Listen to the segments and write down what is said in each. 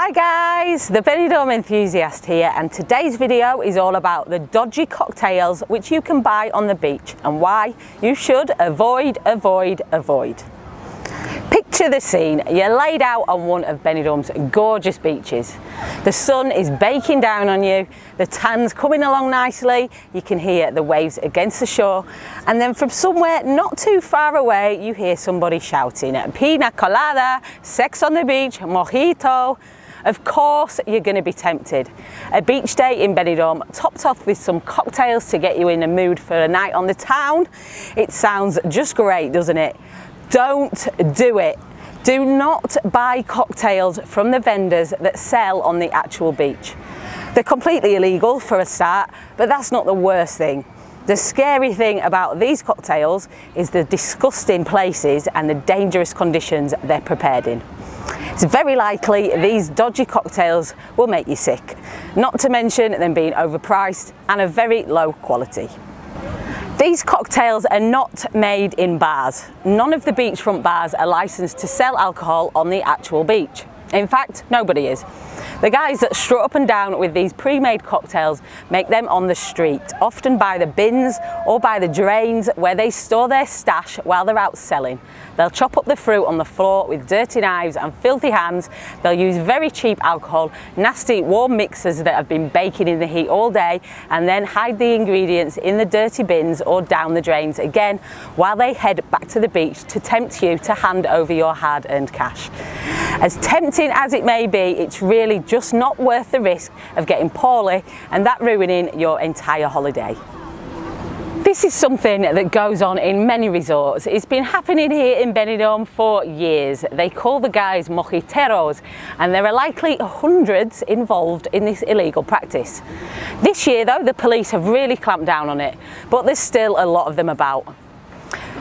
Hi guys, the Benidorm Enthusiast here, and today's video is all about the dodgy cocktails which you can buy on the beach and why you should avoid. Picture the scene. You're laid out on one of Benidorm's gorgeous beaches. The sun is baking down on you, the tan's coming along nicely, you can hear the waves against the shore, and then from somewhere not too far away you hear somebody shouting, "Pina colada, sex on the beach, mojito." Of course you're going to be tempted. A beach day in Benidorm topped off with some cocktails to get you in the mood for a night on the town. It sounds just great, doesn't it? Don't do it. Do not buy cocktails from the vendors that sell on the actual beach. They're completely illegal for a start, but that's not the worst thing. The scary thing about these cocktails is the disgusting places and the dangerous conditions they're prepared in. It's very likely these dodgy cocktails will make you sick, not to mention them being overpriced and of very low quality. These cocktails are not made in bars. None of the beachfront bars are licensed to sell alcohol on the actual beach. In fact, nobody is. The guys that strut up and down with these pre-made cocktails make them on the street, often by the bins or by the drains where they store their stash while they're out selling. They'll chop up the fruit on the floor with dirty knives and filthy hands. They'll use very cheap alcohol, nasty warm mixers that have been baking in the heat all day, and then hide the ingredients in the dirty bins or down the drains again while they head back to the beach to tempt you to hand over your hard-earned cash. As tempting as it may be, it's really just not worth the risk of getting poorly and that ruining your entire holiday. This is something that goes on in many resorts. It's been happening here in Benidorm for years. They call the guys mojiteros, and there are likely hundreds involved in this illegal practice. This year though, the police have really clamped down on it, but there's still a lot of them about.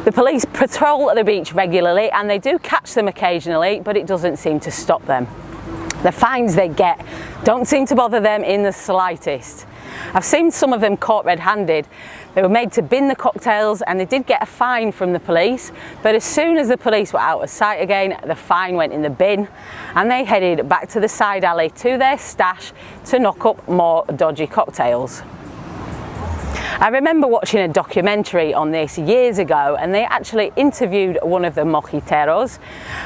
The police patrol the beach regularly and they do catch them occasionally, but it doesn't seem to stop them. The fines they get don't seem to bother them in the slightest. I've seen some of them caught red-handed. They were made to bin the cocktails and they did get a fine from the police, but as soon as the police were out of sight again, the fine went in the bin and they headed back to the side alley to their stash to knock up more dodgy cocktails. I remember watching a documentary on this years ago, and they actually interviewed one of the mojiteros.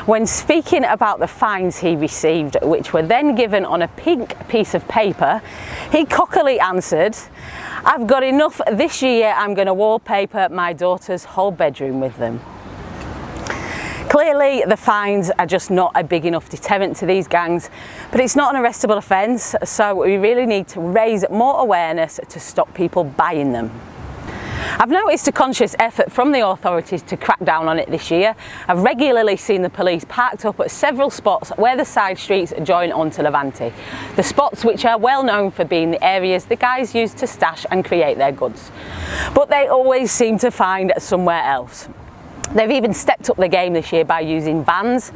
When speaking about the fines he received, which were then given on a pink piece of paper, he cockily answered, "I've got enough this year, I'm going to wallpaper my daughter's whole bedroom with them." Clearly the fines are just not a big enough deterrent to these gangs, but it's not an arrestable offence, so we really need to raise more awareness to stop people buying them. I've noticed a conscious effort from the authorities to crack down on it this year. I've regularly seen the police parked up at several spots where the side streets join onto Levante. The spots which are well known for being the areas the guys use to stash and create their goods. But they always seem to find somewhere else. They've even stepped up the game this year by using vans.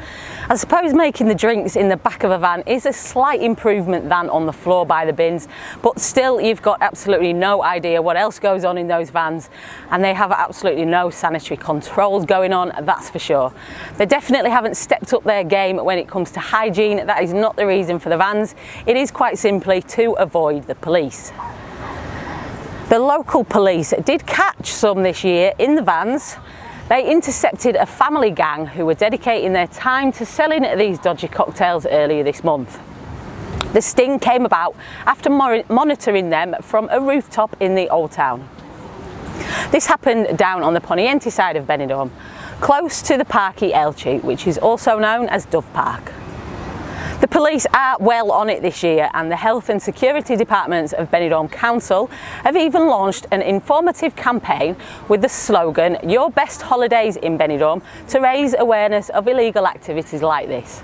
I suppose making the drinks in the back of a van is a slight improvement than on the floor by the bins, but still you've got absolutely no idea what else goes on in those vans, and they have absolutely no sanitary controls going on, that's for sure. They definitely haven't stepped up their game when it comes to hygiene. That is not the reason for the vans. It is quite simply to avoid the police. The local police did catch some this year in the vans. They intercepted a family gang who were dedicating their time to selling these dodgy cocktails earlier this month. The sting came about after monitoring them from a rooftop in the Old Town. This happened down on the Poniente side of Benidorm, close to the Parque Elche, which is also known as Dove Park. The police are well on it this year, and the health and security departments of Benidorm Council have even launched an informative campaign with the slogan "Your best holidays in Benidorm" to raise awareness of illegal activities like this.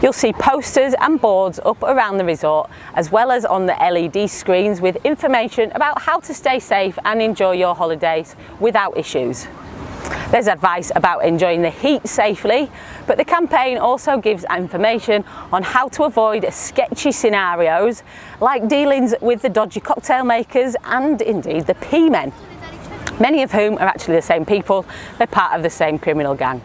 You'll see posters and boards up around the resort, as well as on the LED screens with information about how to stay safe and enjoy your holidays without issues. There's advice about enjoying the heat safely, but the campaign also gives information on how to avoid sketchy scenarios like dealings with the dodgy cocktail makers and indeed the P-men, many of whom are actually the same people. They're part of the same criminal gang.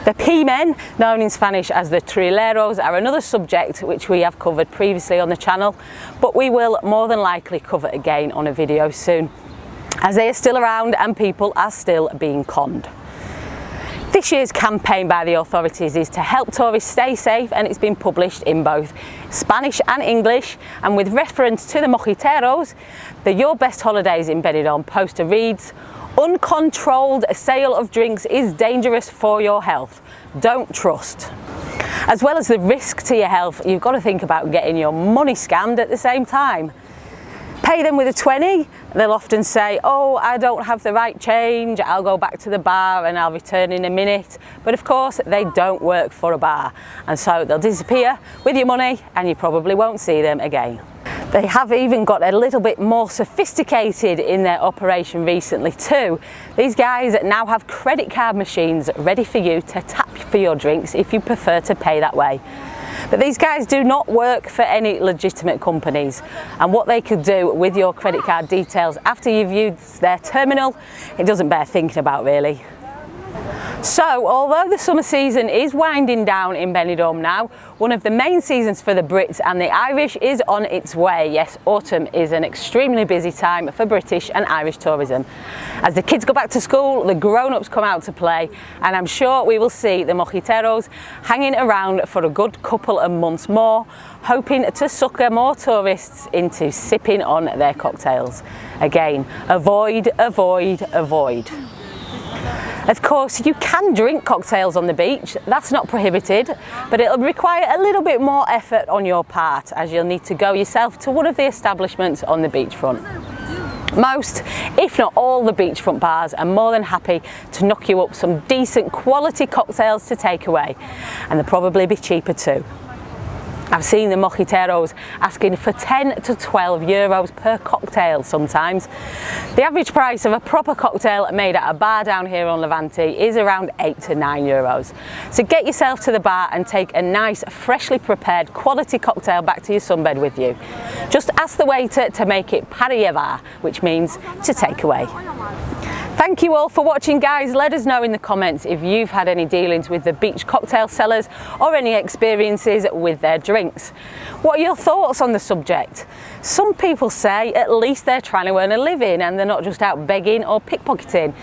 The P-men, known in Spanish as the trileros, are another subject which we have covered previously on the channel, but we will more than likely cover again on a video soon, as they are still around and people are still being conned. This year's campaign by the authorities is to help tourists stay safe, and it's been published in both Spanish and English, and with reference to the mojiteros, the Your Best Holidays in Benidorm poster reads, "Uncontrolled sale of drinks is dangerous for your health. Don't trust." As well as the risk to your health, you've got to think about getting your money scammed at the same time. Pay them with a 20, they'll often say, "Oh, I don't have the right change, I'll go back to the bar and I'll return in a minute." But of course, they don't work for a bar, and so they'll disappear with your money and you probably won't see them again. They have even got a little bit more sophisticated in their operation recently too. These guys now have credit card machines ready for you to tap for your drinks if you prefer to pay that way. But these guys do not work for any legitimate companies, and what they could do with your credit card details after you've used their terminal, it doesn't bear thinking about really. So, although the summer season is winding down in Benidorm now, one of the main seasons for the Brits and the Irish is on its way. Yes, autumn is an extremely busy time for British and Irish tourism. As the kids go back to school, the grown-ups come out to play, and I'm sure we will see the mojiteros hanging around for a good couple of months more, hoping to sucker more tourists into sipping on their cocktails. Again, avoid, avoid, avoid. Of course, you can drink cocktails on the beach, that's not prohibited, but it'll require a little bit more effort on your part, as you'll need to go yourself to one of the establishments on the beachfront. Most, if not all, the beachfront bars are more than happy to knock you up some decent quality cocktails to take away, and they'll probably be cheaper too. I've seen the mojiteros asking for 10 to 12 euros per cocktail sometimes. The average price of a proper cocktail made at a bar down here on Levante is around 8 to 9 euros. So get yourself to the bar and take a nice, freshly prepared quality cocktail back to your sunbed with you. Just ask the waiter to make it para llevar, which means to take away. Thank you all for watching, guys. Let us know in the comments if you've had any dealings with the beach cocktail sellers or any experiences with their drinks. What are your thoughts on the subject? Some people say at least they're trying to earn a living and they're not just out begging or pickpocketing.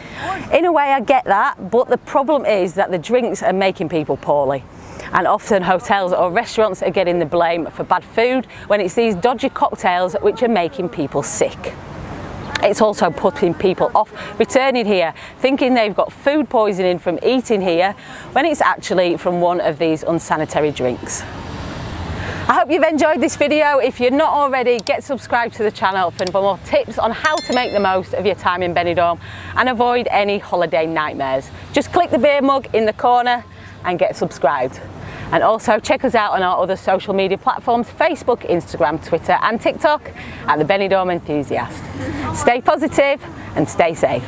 In a way, I get that, but the problem is that the drinks are making people poorly. And often hotels or restaurants are getting the blame for bad food when it's these dodgy cocktails which are making people sick. It's also putting people off returning here, thinking they've got food poisoning from eating here, when it's actually from one of these unsanitary drinks. I hope you've enjoyed this video. If you're not already, get subscribed to the channel for more tips on how to make the most of your time in Benidorm and avoid any holiday nightmares. Just click the beer mug in the corner and get subscribed. And also check us out on our other social media platforms, Facebook, Instagram, Twitter and TikTok at the Benidorm Enthusiast. Stay positive and stay safe.